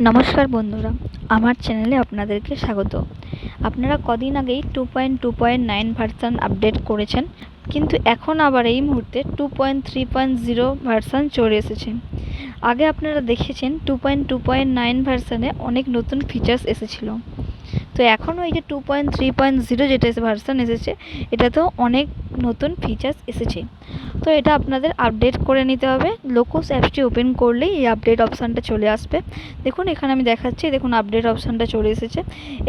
নমস্কার বন্ধুরা, আমার চ্যানেলে আপনাদেরকে স্বাগত। আপনারা কদিন আগেই 2.2.9 ভার্সন আপডেট করেছেন, কিন্তু এখন আবার এই মুহূর্তে 2.3.0 ভার্সন চলে এসেছে। আগে আপনারা দেখেছেন 2.2.9 ভার্সনে অনেক নতুন ফিচার্স এসেছিল, তো এখনও এই যে 2.3.0 যেটা ভার্সন এসেছে এটাতেও অনেক নতুন ফিচার্স এসেছে। তো এটা আপনাদের আপডেট করে নিতে হবে। লোকোস অ্যাপসটি ওপেন করলেই এই আপডেট অপশানটা চলে আসবে। দেখুন এখানে আমি দেখাচ্ছি, দেখুন আপডেট অপশানটা চলে এসেছে।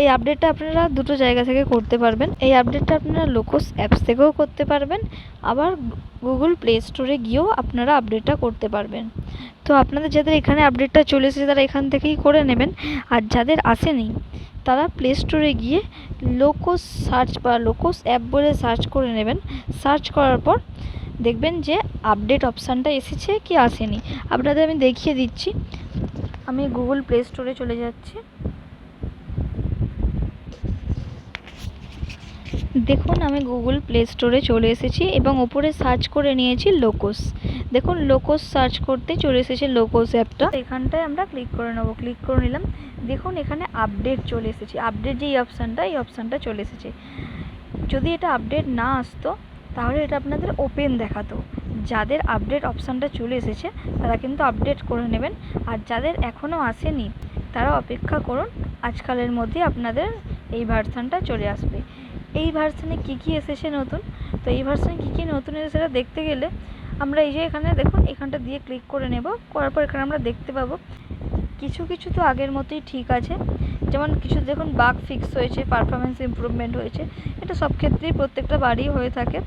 এই আপডেটটা আপনারা দুটো জায়গা থেকে করতে পারবেন। এই আপডেটটা আপনারা লোকোস অ্যাপস থেকেও করতে পারবেন, আবার গুগল প্লে স্টোরে গিয়েও আপনারা আপডেটটা করতে পারবেন। তো আপনাদের যাদের এখানে আপডেটটা চলে এসেছে তারা এখান থেকেই করে নেবেন, আর যাদের আসেনি তারা প্লে স্টোরে গিয়ে লোকোস সার্চ বা লোকোস অ্যাপ বলে সার্চ করে নেবেন। সার্চ করার পর দেখবেন যে আপডেট অপশানটা এসেছে কি আসেনি। আপনাদের আমি দেখিয়ে দিচ্ছি। আমি গুগল প্লে স্টোরে চলে যাচ্ছি। দেখুন আমি গুগল প্লে স্টোরে চলে এসেছি এবং ওপরে সার্চ করে নিয়েছি লোকোস। দেখুন লোকোস সার্চ করতে চলে এসেছে লোকোস অ্যাপটা। এখানটায় আমরা ক্লিক করে নেব। ক্লিক করে নিলাম। দেখুন এখানে আপডেট চলে এসেছে। আপডেট যেই অপশানটা, এই অপশানটা চলে এসেছে। যদি এটা আপডেট না আসতো তাহলে এটা আপনাদের ওপেন দেখাতো। যাদের আপডেট অপশানটা চলে এসেছে তারা কিন্তু আপডেট করে নেবেন, আর যাদের এখনও আসেনি তারা অপেক্ষা করুন। আজকালের মধ্যে আপনাদের এই ভার্সনটা চলে আসবে। এই ভার্সনে কী কী এসেছে নতুন, তো এই ভার্সনে কী কী নতুন এসেছে সেটা দেখতে গেলে আমরা এই যে এখানে দেখুন এখানটা দিয়ে ক্লিক করে নেব। করার পর এখানে আমরা দেখতে পাবো কিছু কিছু তো আগের মতোই ঠিক আছে। যেমন কিছু দেখুন বাগ ফিক্স হয়েছে, পারফরমেন্স ইমপ্রুভমেন্ট হয়েছে। এটা সব ক্ষেত্রেই প্রত্যেকটা বারই হয়ে থাকে।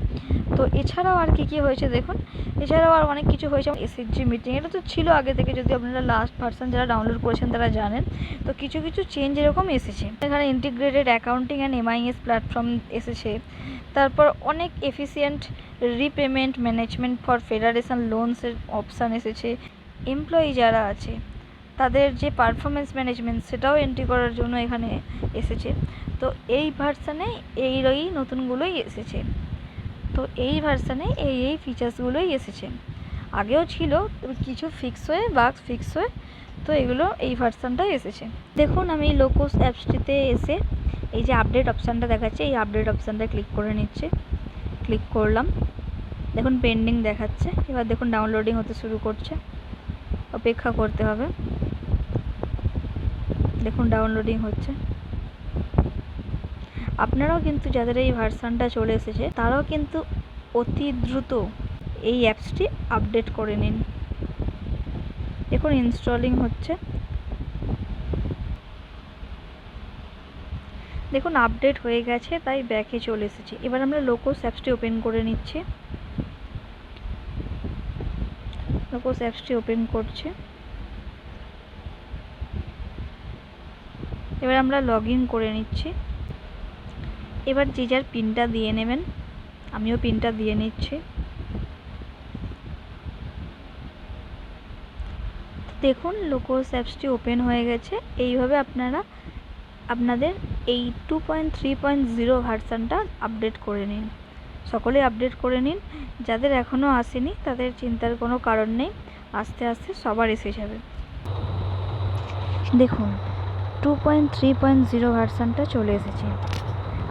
তো এছাড়াও আর কী কী হয়েছে দেখুন, এছাড়াও আর অনেক কিছু হয়েছে। এসএইচজি মিটিং এটা তো ছিল আগে থেকে, যদি আপনারা লাস্ট ভার্সন যারা ডাউনলোড করেছেন তারা জানেন। তো কিছু কিছু চেঞ্জ এরকম এসেছে। এখানে integrated accounting and MIS platform এসেছে। তারপর অনেক efficient repayment management for federation লোনসের অপশান এসেছে। এমপ্লয়ি যারা আছে তাদের যে পারফরমেন্স ম্যানেজমেন্ট সেটাও এন্ট্রি করার জন্য এখানে এসেছে। তো এই ভার্সানে এই নতুনগুলোই এসেছে। তো এই ভার্সানে এই ফিচার্সগুলোই এসেছে। আগেও ছিল কিছু ফিক্স হয়ে বাগ ফিক্স হয়ে, তো এগুলো এই ভার্সানটাই এসেছে। দেখুন আমি লোকোস অ্যাপসটিতে এসে এই যে আপডেট অপশানটা দেখাচ্ছে, এই আপডেট অপশানটা ক্লিক করে নিচ্ছে। ক্লিক করলাম। দেখুন পেন্ডিং দেখাচ্ছে। এবার দেখুন ডাউনলোডিং হতে শুরু করছে। অপেক্ষা করতে হবে। দেখুন ডাউনলোডিং হচ্ছে। আপনারাও কিন্তু যাদের এই ভার্সনটা চলে এসেছে তারাও কিন্তু অতি দ্রুত এই অ্যাপসটি আপডেট করে নিন। দেখুন ইনস্টলিং হচ্ছে। দেখুন আপডেট হয়ে গেছে, তাই ব্যাকে চলে এসেছি। এবার আমরা লোকোস অ্যাপসটি ওপেন করে নিচ্ছি। লোকোস অ্যাপসটি ওপেন করছে। এবার আমরা লগ ইন করে নিচ্ছি। এবার যে যার পিনটা দিয়ে নেবেন। আমিও পিনটা দিয়ে নিচ্ছি। দেখুন লোকোস অ্যাপসটি ওপেন হয়ে গেছে। এইভাবে আপনারা আপনাদের এই 2.3.0 ভার্সানটা আপডেট করে নিন। সকলে আপডেট করে নিন। যাদের এখনও আসেনি তাদের চিন্তার কোনো কারণ নেই, আস্তে আস্তে সবার এসে যাবে। দেখুন 2.3.0 ভার্সানটা চলে এসেছে।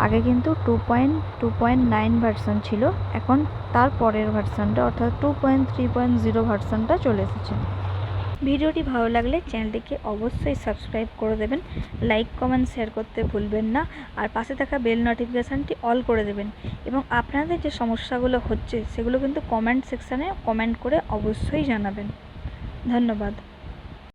আগে কিন্তু 2.2.9 ভার্সান ছিল, এখন তার পরের ভার্সানটা অর্থাৎ 2.3.0 ভার্সানটা চলে এসেছে। ভিডিওটি ভালো লাগলে চ্যানেলটিকে অবশ্যই সাবস্ক্রাইব করে দেবেন, লাইক কমেন্ট শেয়ার করতে ভুলবেন না, আর পাশে থাকা বেল নোটিফিকেশানটি অল করে দেবেন। এবং আপনাদের যে সমস্যাগুলো হচ্ছে সেগুলো কিন্তু কমেন্ট সেকশানে কমেন্ট করে অবশ্যই জানাবেন। ধন্যবাদ।